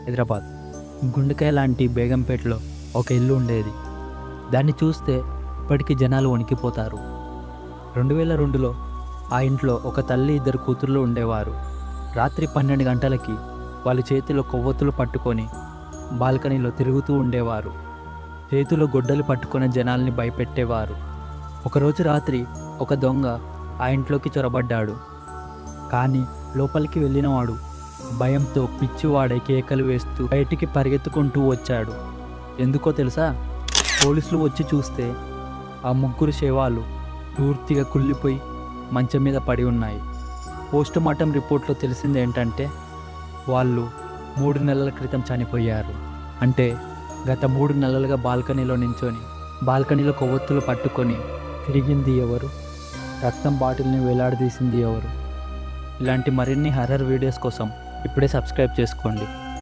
హైదరాబాద్. గుండెకాయ లాంటి బేగంపేటలో ఒక ఇల్లు ఉండేది. దాన్ని చూస్తే ఇప్పటికీ జనాలు వణికిపోతారు. 2002లో ఆ ఇంట్లో ఒక తల్లి, 2 కూతుర్లు ఉండేవారు. రాత్రి 12 గంటలకి వాళ్ళ చేతిలో కొవ్వొత్తులు పట్టుకొని బాల్కనీలో తిరుగుతూ ఉండేవారు. చేతిలో గొడ్డలు పట్టుకొని జనాల్ని భయపెట్టేవారు. ఒకరోజు రాత్రి ఒక దొంగ ఆ ఇంట్లోకి చొరబడ్డాడు. కానీ లోపలికి వెళ్ళినవాడు భయంతో పిచ్చివాడై కేకలు వేస్తూ బయటికి పరిగెత్తుకుంటూ వచ్చాడు. ఎందుకో తెలుసా? పోలీసులు వచ్చి చూస్తే ఆ 3 శవాలు పూర్తిగా కుళ్ళిపోయి మంచం మీద పడి ఉన్నాయి. పోస్టుమార్టం రిపోర్ట్లో తెలిసింది ఏంటంటే వాళ్ళు 3 నెలల క్రితం చనిపోయారు. అంటే గత 3 నెలలుగా బాల్కనీలో నించొని బాల్కనీలో కొవ్వొత్తులు పట్టుకొని తిరిగింది ఎవరు? రక్తం బాటిల్ని వేలాడదీసింది ఎవరు? ఇలాంటి మరిన్ని హర్రర్ వీడియోస్ కోసం ఇప్పుడే సబ్స్క్రైబ్ చేసుకోండి.